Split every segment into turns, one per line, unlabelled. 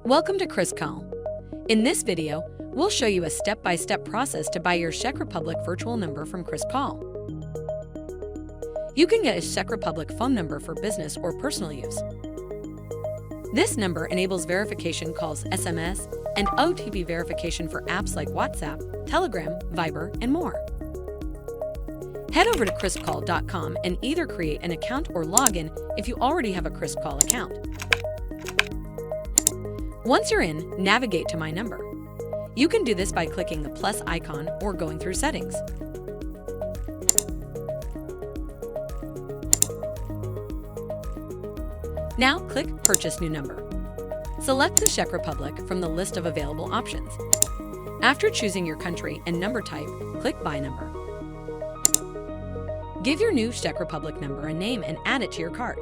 Welcome to KrispCall. In this video, we'll show you a step-by-step process to buy your Czech Republic virtual number from KrispCall. You can get a Czech Republic phone number for business or personal use. This number enables verification calls, SMS, and OTP verification for apps like WhatsApp, Telegram, Viber, and more. Head over to KrispCall.com and either create an account or log in if you already have a KrispCall account. Once you're in, navigate to My Number. You can do this by clicking the plus icon or going through Settings. Now click Purchase New Number. Select the Czech Republic from the list of available options. After choosing your country and number type, click Buy Number. Give your new Czech Republic number a name and add it to your cart.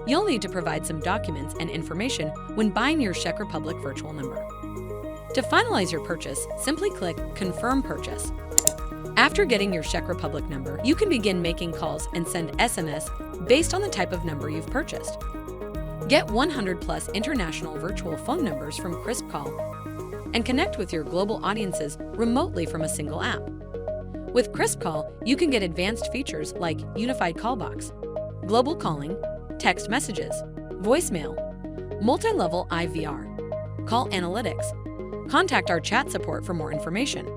You'll need to provide some documents and information when buying your Czech Republic virtual number. To finalize your purchase, simply click Confirm Purchase. After getting your Czech Republic number, you can begin making calls and send SMS based on the type of number you've purchased. Get 100+ international virtual phone numbers from KrispCall and connect with your global audiences remotely from a single app. With KrispCall, you can get advanced features like unified call box, global calling, text messages, voicemail, multi-level IVR, call analytics. Contact our chat support for more information.